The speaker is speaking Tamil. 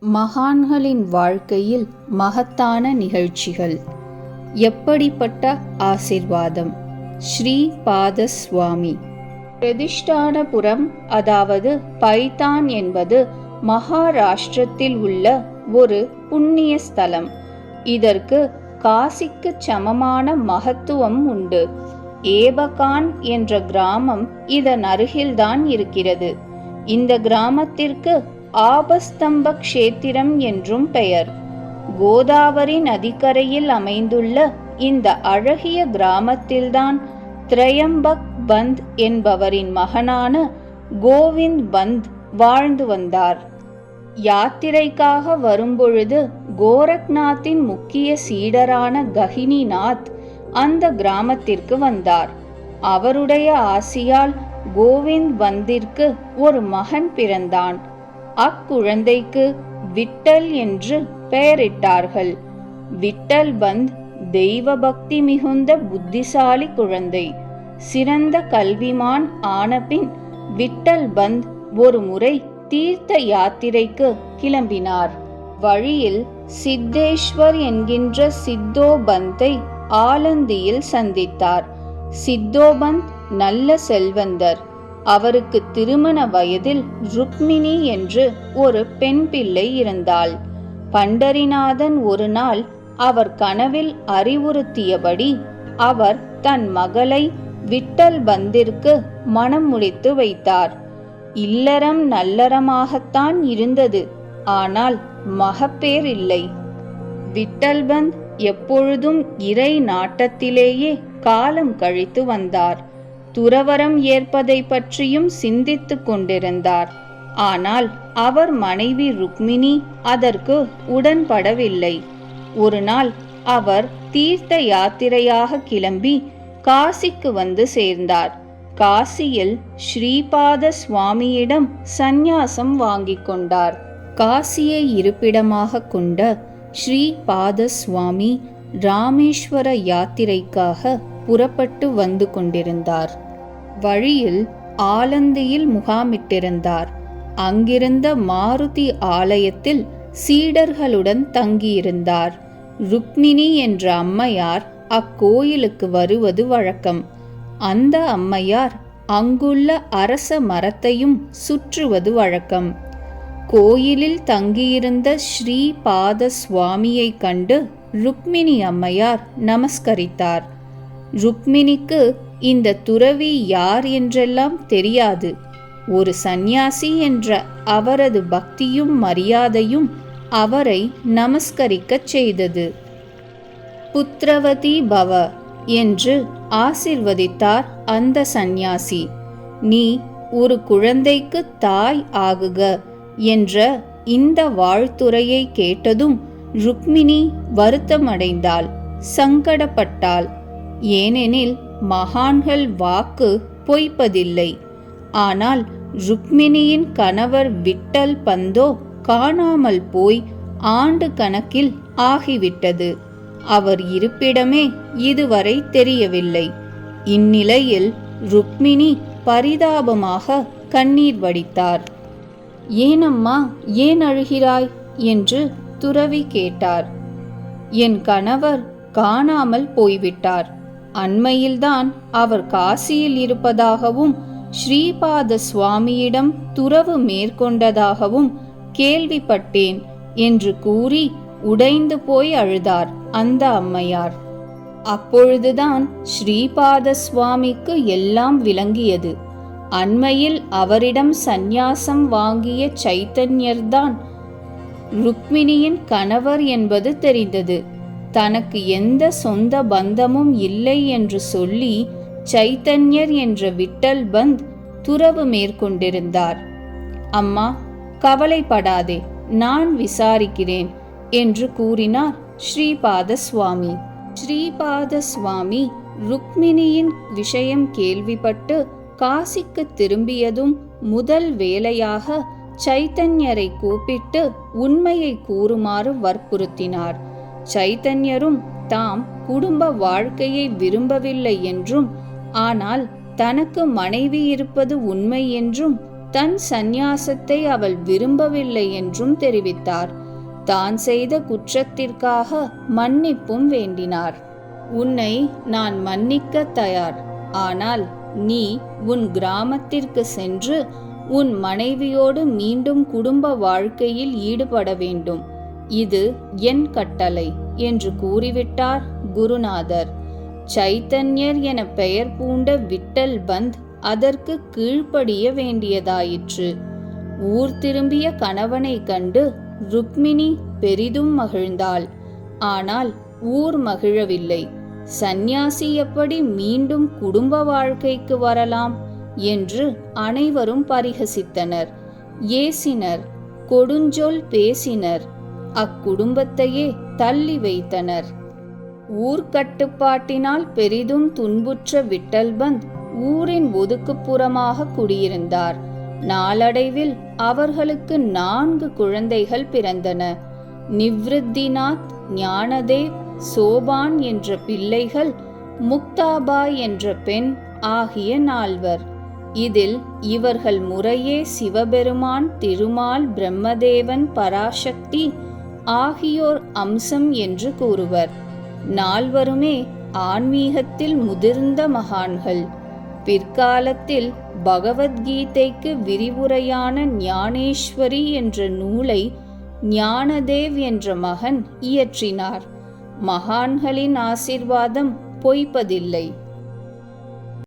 மகான்களின் வாழ்க்கையில் மகத்தான நிகழ்ச்சிகள். எப்படிப்பட்ட ஆசிர்வாதம்! ஸ்ரீ பாத சுவாமி. பிரதிஷ்டானபுரம் அதாவது பைதான் என்பது மகாராஷ்டிரத்தில் உள்ள ஒரு புண்ணிய ஸ்தலம். இதற்கு காசிக்கு சமமான மகத்துவம் உண்டு. ஏபகான் என்ற கிராமம் இதன் அருகில்தான் இருக்கிறது. இந்த கிராமத்திற்கு ஆபஸ்தம்ப க்ஷேத்திரம் என்றும் பெயர். கோதாவரி நதிக்கரையில் அமைந்துள்ள இந்த அழகிய கிராமத்தில்தான் திரையம்பக் பந்த் என்பவரின் மகனான கோவிந்த் பந்த் வாழ்ந்து வந்தார். யாத்திரைக்காக வரும்பொழுது கோரக்நாத்தின் முக்கிய சீடரான கஹினிநாத் அந்த கிராமத்திற்கு வந்தார். அவருடைய ஆசியால் கோவிந்த் பந்திற்கு ஒரு மகன் பிறந்தான். அக்குழந்தைக்கு விட்டல் என்று பெயரிட்டார்கள். விட்டல் பந்த் தெய்வ பக்தி மிகுந்த புத்திசாலி குழந்தை. சிறந்த கல்விமான் ஆனபின் விட்டல் பந்த் ஒரு முறை தீர்த்த யாத்திரைக்கு கிளம்பினார். வழியில் சித்தேஸ்வர் என்கின்ற சித்தோபந்தை ஆலந்தியில் சந்தித்தார். சித்தோபந்த் நல்ல செல்வந்தர். அவருக்கு திருமண வயதில் ருக்மிணி என்று ஒரு பெண் பிள்ளை இருந்தாள். பண்டரிநாதன் ஒரு நாள் அவர் கனவில் அறிவுறுத்தியபடி அவர் தன் மகளை விட்டல் பந்திற்கு மணம் முடித்து வைத்தார். இல்லறம் நல்லறமாகத்தான் இருந்தது. ஆனால் மகப்பேர் இல்லை. விட்டல் பந்த் எப்பொழுதும் இறை நாட்டத்திலேயே காலம் கழித்து வந்தார். துறவரம் ஏற்பதை பற்றியும் சிந்தித்துக் கொண்டிருந்தார். ஆனால் அவர் மனைவி ருக்மிணி அதற்கு உடன்படவில்லை. ஒரு நாள் அவர் தீர்த்த யாத்திரையாக கிளம்பி காசிக்கு வந்து சேர்ந்தார். காசியில் ஸ்ரீபாத சுவாமியிடம் சந்நியாசம் வாங்கிக் கொண்டார். காசியை இருப்பிடமாக கொண்ட ஸ்ரீபாத சுவாமி ராமேஸ்வர யாத்திரைக்காக புறப்பட்டு வந்து கொண்டிருந்தார். வழியில் ஆலந்தியில் முகாமிட்டிருந்தார். அங்கிருந்த மாருதி ஆலயத்தில் சீடர்களுடன் தங்கியிருந்தார். ருக்மிணி என்ற அம்மையார் அக்கோயிலுக்கு வருவது வழக்கம். அந்த அம்மையார் அங்குள்ள அரச மரத்தையும் சுற்றுவது வழக்கம். கோயிலில் தங்கியிருந்த ஸ்ரீ பாத சுவாமியை கண்டு ருக்மிணி அம்மையார் நமஸ்கரித்தார். ருக்மிணிக்கு இந்த துறவி யார் என்றெல்லாம் தெரியாது. ஒரு சந்நியாசி என்ற அவரது பக்தியும் மரியாதையும் அவரை நமஸ்கரிக்கச் செய்தது. புத்திரவதி பவ என்று ஆசிர்வதித்தார் அந்த சந்நியாசி. நீ ஒரு குழந்தைக்கு தாய் ஆகுக என்ற இந்த வாழ்த்துரையை கேட்டதும் ருக்மிணி வருத்தமடைந்தாள், சங்கடப்பட்டாள். ஏனெனில் மகான்கள் வாக்கு பொய்ப்பதில்லை. ஆனால் ருக்மிணியின் கணவர் விட்டல் பந்தோ காணாமல் போய் ஆண்டு கணக்கில் ஆகிவிட்டது. அவர் இருப்பிடமே இதுவரை தெரியவில்லை. இந்நிலையில் ருக்மிணி பரிதாபமாக கண்ணீர் வடித்தார். ஏனம்மா, ஏன் அழுகிறாய் என்று துறவி கேட்டார். என் கணவர் காணாமல் போய்விட்டார். அண்மையில்தான் அவர் காசியில் இருப்பதாகவும் ஸ்ரீபாத சுவாமியிடம் துறவு மேற்கொண்டதாகவும் கேள்விப்பட்டேன் என்று கூறி உடைந்து போய் அழுதார் அந்த அம்மையார். அப்பொழுதுதான் ஸ்ரீபாத சுவாமிக்கு எல்லாம் விளங்கியது. அண்மையில் அவரிடம் சந்நியாசம் வாங்கிய சைத்தன்யர்தான் ருக்மிணியின் கணவர் என்பது தெரிந்தது. தனக்கு எந்த சொந்த பந்தமும் இல்லை என்று சொல்லி சைத்தன்யர் என்ற விட்டல் பந்த் துறவு மேற்கொண்டிருந்தார். அம்மா, கவலைப்படாதே, நான் விசாரிக்கிறேன் என்று கூறினார் ஸ்ரீபாத சுவாமி. ஸ்ரீபாத சுவாமி ருக்மிணியின் விஷயம் கேள்விப்பட்டு காசிக்கு திரும்பியதும் முதல் வேலையாக சைத்தன்யரை கூப்பிட்டு உண்மையை கூறுமாறு வற்புறுத்தினார். சைத்தன்யரும் தாம் குடும்ப வாழ்க்கையை விரும்பவில்லை என்றும், ஆனால் தனக்கு மனைவி இருப்பது உண்மை என்றும் தன் சந்நியாசத்தை அவள் விரும்பவில்லை என்றும் தெரிவித்தார். தான் செய்த குற்றத்திற்காக மன்னிப்பும் வேண்டினார். உன்னை நான் மன்னிக்க தயார். ஆனால் நீ உன் கிராமத்திற்கு சென்று உன் மனைவியோடு மீண்டும் குடும்ப வாழ்க்கையில் ஈடுபட வேண்டும். இது என் கட்டளை என்று கூறிவிட்டார் குருநாதர். சைத்தன்யர் என பெயர் பூண்ட விட்டல் பந்த் அதற்கு கீழ்ப்படிய வேண்டியதாயிற்று. ஊர் திரும்பிய கணவனை கண்டு ருக்மிணி பெரிதும் மகிழ்ந்தாள். ஆனால் ஊர் மகிழவில்லை. சந்நியாசி எப்படி மீண்டும் குடும்ப வாழ்க்கைக்கு வரலாம் என்று அனைவரும் பரிகசித்தனர், ஏசினர், கொடுஞ்சொல் பேசினர். அக்குடும்பத்தையே தள்ளி வைத்தனர். ஊர்க்கட்டுப்பாட்டினால் பெரிதும் துன்புற்ற விட்டல்பந்த் ஊரின் ஒதுக்குப்புறமாக குடியிருந்தார். நாளடைவில் அவர்களுக்கு 4 குழந்தைகள் பிறந்தன. நிவ்ருத்திநாத், ஞானதேவ், சோபான் என்ற பிள்ளைகள், முக்தாபாய் என்ற பெண் ஆகிய 4. இதில் இவர்கள் முறையே சிவபெருமான், திருமால், பிரம்மதேவன், பராசக்தி ஆகியோர் அம்சம் என்று கூறுவர். 4வருமே ஆன்மீகத்தில் முதிர்ந்த மகான்கள். பிற்காலத்தில் பகவத்கீதைக்கு விரிவுரையான ஞானேஸ்வரி என்ற நூலை ஞானதேவ் என்ற மகன் இயற்றினார். மகான்களின் ஆசீர்வாதம் பொய்ப்பதில்லை.